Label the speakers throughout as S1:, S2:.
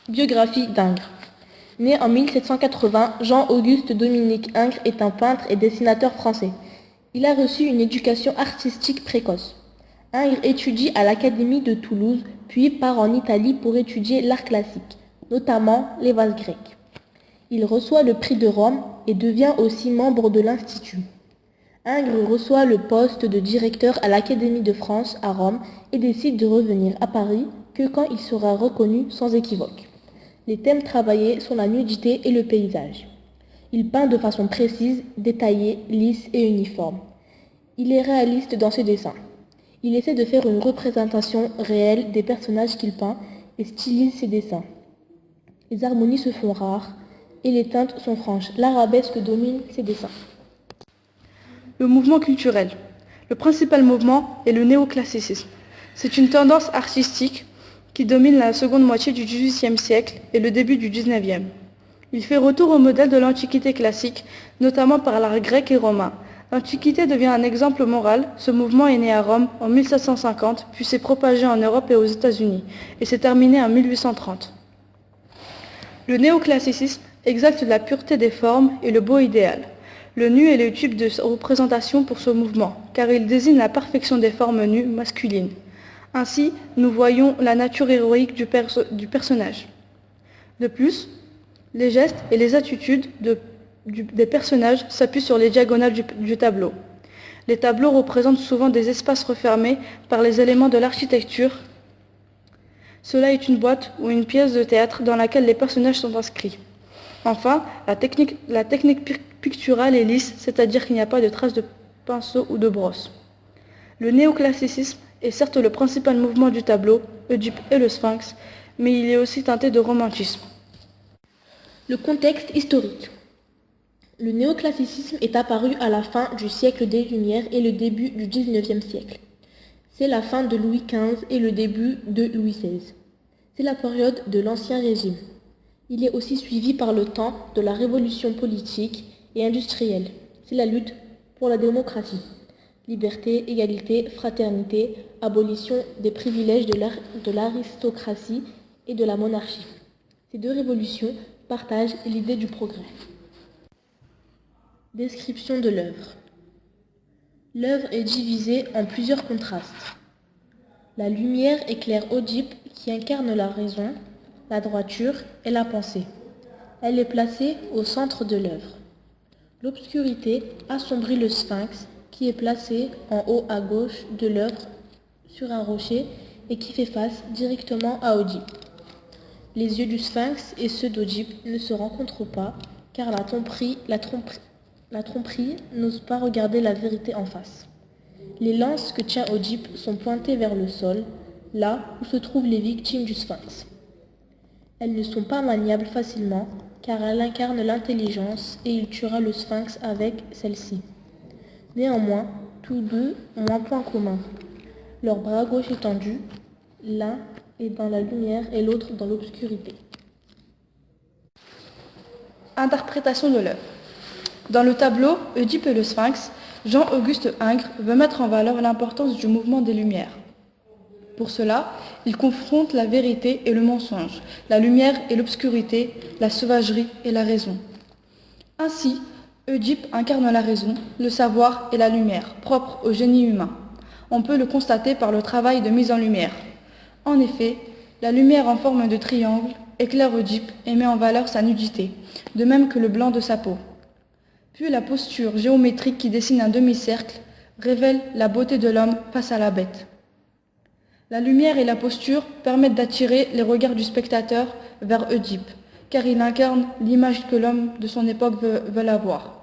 S1: Biographie d'Ingres. Né en 1780, Jean-Auguste Dominique Ingres est un peintre et dessinateur français. Il a reçu une éducation artistique précoce. Ingres étudie à l'Académie de Toulouse, puis part en Italie pour étudier l'art classique, notamment les vases grecs. Il reçoit le prix de Rome et devient aussi membre de l'Institut. Ingres reçoit le poste de directeur à l'Académie de France à Rome et décide de revenir à Paris que quand il sera reconnu sans équivoque. Les thèmes travaillés sont la nudité et le paysage. Il peint de façon précise, détaillée, lisse et uniforme. Il est réaliste dans ses dessins. Il essaie de faire une représentation réelle des personnages qu'il peint et stylise ses dessins. Les harmonies se font rares et les teintes sont franches. L'arabesque domine ses dessins.
S2: Le mouvement culturel. Le principal mouvement est le néoclassicisme. C'est une tendance artistique qui domine la seconde moitié du XVIIIe siècle et le début du XIXe. Il fait retour au modèle de l'Antiquité classique, notamment par l'art grec et romain. L'Antiquité devient un exemple moral. Ce mouvement est né à Rome en 1750, puis s'est propagé en Europe et aux États-Unis, et s'est terminé en 1830. Le néoclassicisme exalte la pureté des formes et le beau idéal. Le nu est le type de représentation pour ce mouvement, car il désigne la perfection des formes nues masculines. Ainsi, nous voyons la nature héroïque du personnage. De plus, les gestes et les attitudes des personnages s'appuient sur les diagonales du tableau. Les tableaux représentent souvent des espaces refermés par les éléments de l'architecture. Cela est une boîte ou une pièce de théâtre dans laquelle les personnages sont inscrits. Enfin, la technique picturale est lisse, c'est-à-dire qu'il n'y a pas de traces de pinceau ou de brosse. Le néoclassicisme est certes le principal mouvement du tableau, Oedipe et le Sphinx, mais il est aussi teinté de romantisme.
S1: Le contexte historique. Le néoclassicisme est apparu à la fin du siècle des Lumières et le début du XIXe siècle. C'est la fin de Louis XV et le début de Louis XVI. C'est la période de l'Ancien Régime. Il est aussi suivi par le temps de la révolution politique et industrielle. C'est la lutte pour la démocratie. Liberté, égalité, fraternité, abolition des privilèges de l'aristocratie et de la monarchie. Ces deux révolutions partagent l'idée du progrès. Description de l'œuvre. L'œuvre est divisée en plusieurs contrastes. La lumière éclaire Oedipe qui incarne la raison, la droiture et la pensée. Elle est placée au centre de l'œuvre. L'obscurité assombrit le sphinx qui est placé en haut à gauche de l'œuvre sur un rocher et qui fait face directement à Oedipe. Les yeux du sphinx et ceux d'Oedipe ne se rencontrent pas car la tromperie n'ose pas regarder la vérité en face. Les lances que tient Oedipe sont pointées vers le sol, là où se trouvent les victimes du sphinx. Elles ne sont pas maniables facilement car elle incarne l'intelligence et il tuera le sphinx avec celle-ci. Néanmoins, tous deux ont un point commun. Leur bras gauche étendu, l'un est dans la lumière et l'autre dans l'obscurité.
S2: Interprétation de l'œuvre. Dans le tableau Oedipe et le Sphinx, Jean-Auguste Ingres veut mettre en valeur l'importance du mouvement des Lumières. Pour cela, il confronte la vérité et le mensonge, la lumière et l'obscurité, la sauvagerie et la raison. Ainsi, Oedipe incarne la raison, le savoir et la lumière, propres au génie humain. On peut le constater par le travail de mise en lumière. En effet, la lumière en forme de triangle éclaire Oedipe et met en valeur sa nudité, de même que le blanc de sa peau. Puis la posture géométrique qui dessine un demi-cercle révèle la beauté de l'homme face à la bête. La lumière et la posture permettent d'attirer les regards du spectateur vers Oedipe, car il incarne l'image que l'homme de son époque veut avoir.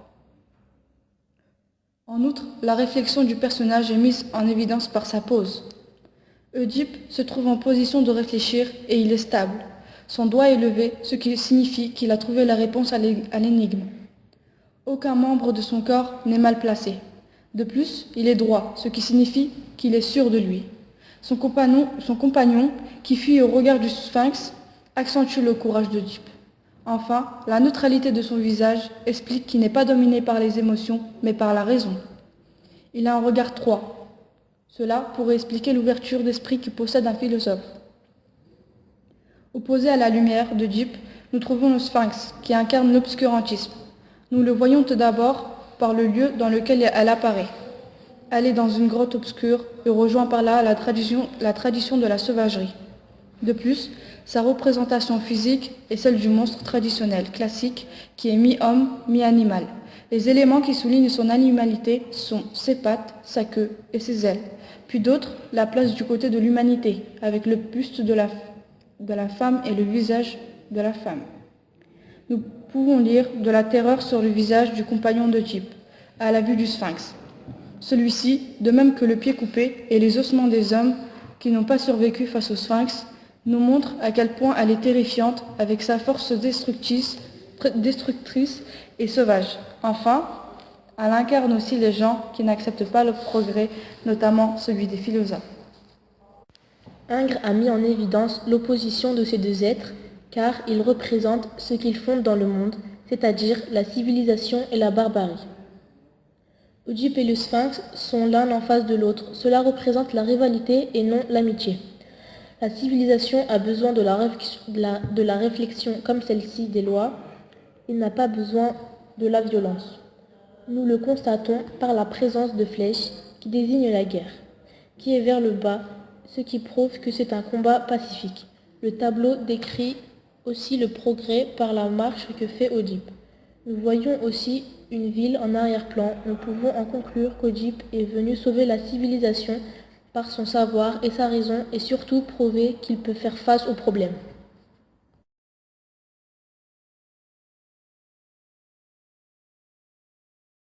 S2: En outre, la réflexion du personnage est mise en évidence par sa pose. Oedipe se trouve en position de réfléchir et il est stable. Son doigt est levé, ce qui signifie qu'il a trouvé la réponse à l'énigme. Aucun membre de son corps n'est mal placé. De plus, il est droit, ce qui signifie qu'il est sûr de lui. Son compagnon, qui fuit au regard du sphinx, accentue le courage d'Oedipe. Enfin, la neutralité de son visage explique qu'il n'est pas dominé par les émotions, mais par la raison. Il a un regard droit. Cela pourrait expliquer l'ouverture d'esprit que possède un philosophe. Opposé à la lumière d'Oedipe, nous trouvons le sphinx, qui incarne l'obscurantisme. Nous le voyons tout d'abord par le lieu dans lequel elle apparaît. Elle est dans une grotte obscure et rejoint par là la tradition de la sauvagerie. De plus, sa représentation physique est celle du monstre traditionnel, classique, qui est mi-homme, mi-animal. Les éléments qui soulignent son animalité sont ses pattes, sa queue et ses ailes. Puis d'autres la placent du côté de l'humanité, avec le buste de la femme et le visage de la femme. Nous pouvons lire de la terreur sur le visage du compagnon d'Oedipe, à la vue du sphinx. Celui-ci, de même que le pied coupé et les ossements des hommes qui n'ont pas survécu face au sphinx, nous montrent à quel point elle est terrifiante avec sa force destructrice et sauvage. Enfin, elle incarne aussi les gens qui n'acceptent pas le progrès, notamment celui des philosophes.
S1: Ingres a mis en évidence l'opposition de ces deux êtres, car ils représentent ce qu'ils font dans le monde, c'est-à-dire la civilisation et la barbarie. Oedipe et le sphinx sont l'un en face de l'autre, cela représente la rivalité et non l'amitié. La civilisation a besoin de la réflexion comme celle-ci des lois, il n'a pas besoin de la violence. Nous le constatons par la présence de flèches qui désignent la guerre, qui est vers le bas, ce qui prouve que c'est un combat pacifique. Le tableau décrit aussi le progrès par la marche que fait Oedipe. Nous voyons aussi une ville en arrière-plan. Nous pouvons en conclure qu'Oedipe est venu sauver la civilisation par son savoir et sa raison et surtout prouver qu'il peut faire face aux problèmes.